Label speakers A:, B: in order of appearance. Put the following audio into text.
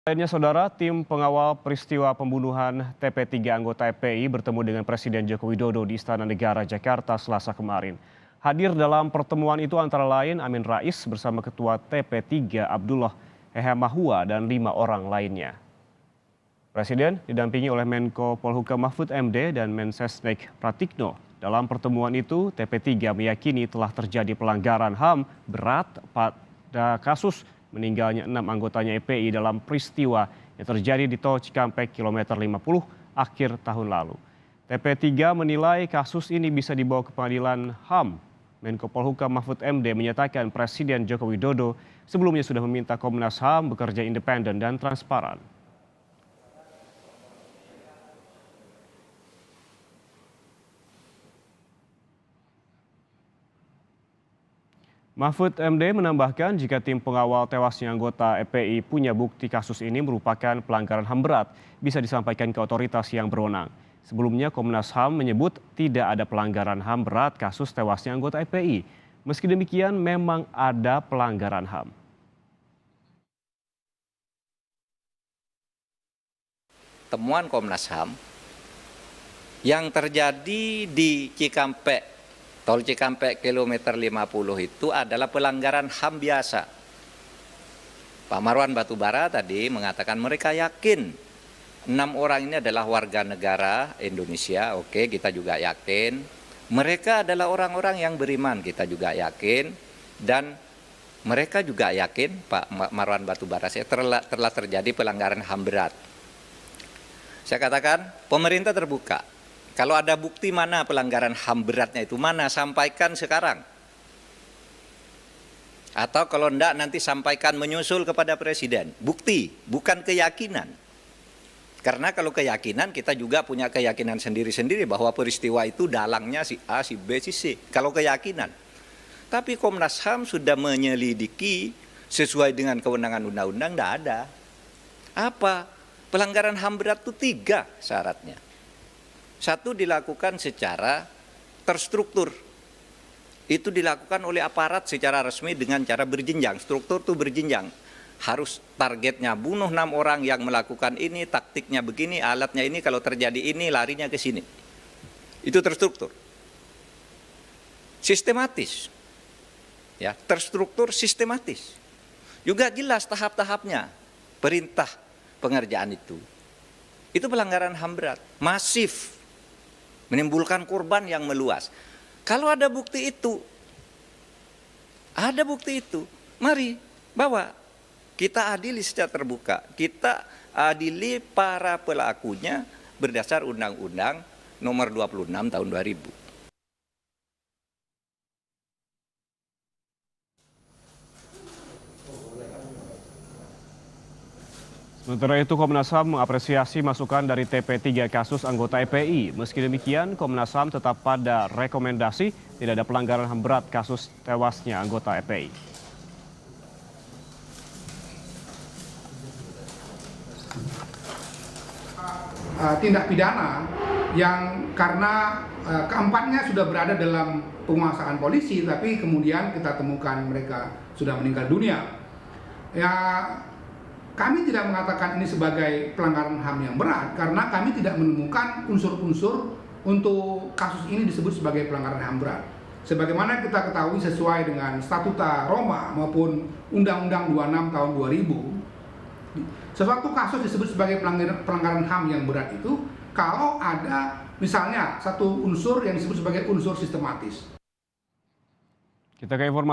A: Lainnya, Saudara, tim pengawal peristiwa pembunuhan TP3 anggota FPI bertemu dengan Presiden Joko Widodo di Istana Negara, Jakarta, Selasa kemarin. Hadir dalam pertemuan itu antara lain Amin Rais bersama Ketua TP3 Abdullah Hehamahua dan 5 orang lainnya. Presiden didampingi oleh Menko Polhukam Mahfud MD dan Mensesnek Pratikno. Dalam pertemuan itu, TP3 meyakini telah terjadi pelanggaran HAM berat pada kasus meninggalnya 6 anggotanya FPI dalam peristiwa yang terjadi di Tol Cikampek kilometer 50 akhir tahun lalu. TP3 menilai kasus ini bisa dibawa ke pengadilan HAM. Menko Polhukam Mahfud MD menyatakan Presiden Joko Widodo sebelumnya sudah meminta Komnas HAM bekerja independen dan transparan. Mahfud MD menambahkan jika tim pengawal tewasnya anggota FPI punya bukti kasus ini merupakan pelanggaran HAM berat, bisa disampaikan ke otoritas yang berwenang. Sebelumnya Komnas HAM menyebut tidak ada pelanggaran HAM berat kasus tewasnya anggota FPI. Meski demikian memang ada pelanggaran HAM.
B: Temuan Komnas HAM yang terjadi di Cikampek, Tol Cikampek kilometer 50 itu adalah pelanggaran HAM biasa. Pak Marwan Batubara tadi mengatakan mereka yakin 6 orang ini adalah warga negara Indonesia. Oke, kita juga yakin. Mereka adalah orang-orang yang beriman, kita juga yakin. Dan mereka juga yakin, Pak Marwan Batubara, telah terjadi pelanggaran HAM berat. Saya katakan pemerintah terbuka. Kalau ada bukti mana pelanggaran HAM beratnya itu mana, sampaikan sekarang. Atau kalau enggak nanti sampaikan menyusul kepada Presiden. Bukti, bukan keyakinan. Karena kalau keyakinan kita juga punya keyakinan sendiri-sendiri bahwa peristiwa itu dalangnya si A, si B, si C. Kalau keyakinan. Tapi Komnas HAM sudah menyelidiki sesuai dengan kewenangan undang-undang, enggak ada. Apa? Pelanggaran HAM berat itu 3 syaratnya. 1, dilakukan secara terstruktur. Itu dilakukan oleh aparat secara resmi dengan cara berjenjang. Struktur itu berjenjang. Harus targetnya bunuh 6 orang yang melakukan ini, taktiknya begini, alatnya ini, kalau terjadi ini larinya ke sini. Itu terstruktur. Sistematis. Ya, terstruktur sistematis. Juga jelas tahap-tahapnya. Perintah pengerjaan itu. Itu pelanggaran HAM berat, masif. Menimbulkan korban yang meluas. Kalau ada bukti itu, mari bawa. Kita adili secara terbuka. Kita adili para pelakunya berdasar Undang-Undang Nomor 26 Tahun 2000.
A: Sementara itu, Komnas HAM mengapresiasi masukan dari TP3 kasus anggota FPI. Meski demikian, Komnas HAM tetap pada rekomendasi tidak ada pelanggaran HAM berat kasus tewasnya anggota FPI.
C: Tindak pidana yang karena keempatnya sudah berada dalam penguasaan polisi, tapi kemudian kita temukan mereka sudah meninggal dunia. Ya, kami tidak mengatakan ini sebagai pelanggaran HAM yang berat karena kami tidak menemukan unsur-unsur untuk kasus ini disebut sebagai pelanggaran HAM berat. Sebagaimana kita ketahui sesuai dengan Statuta Roma maupun Undang-Undang 26 tahun 2000, sesuatu kasus disebut sebagai pelanggaran HAM yang berat itu kalau ada misalnya satu unsur yang disebut sebagai unsur sistematis.
A: Kita ke informasi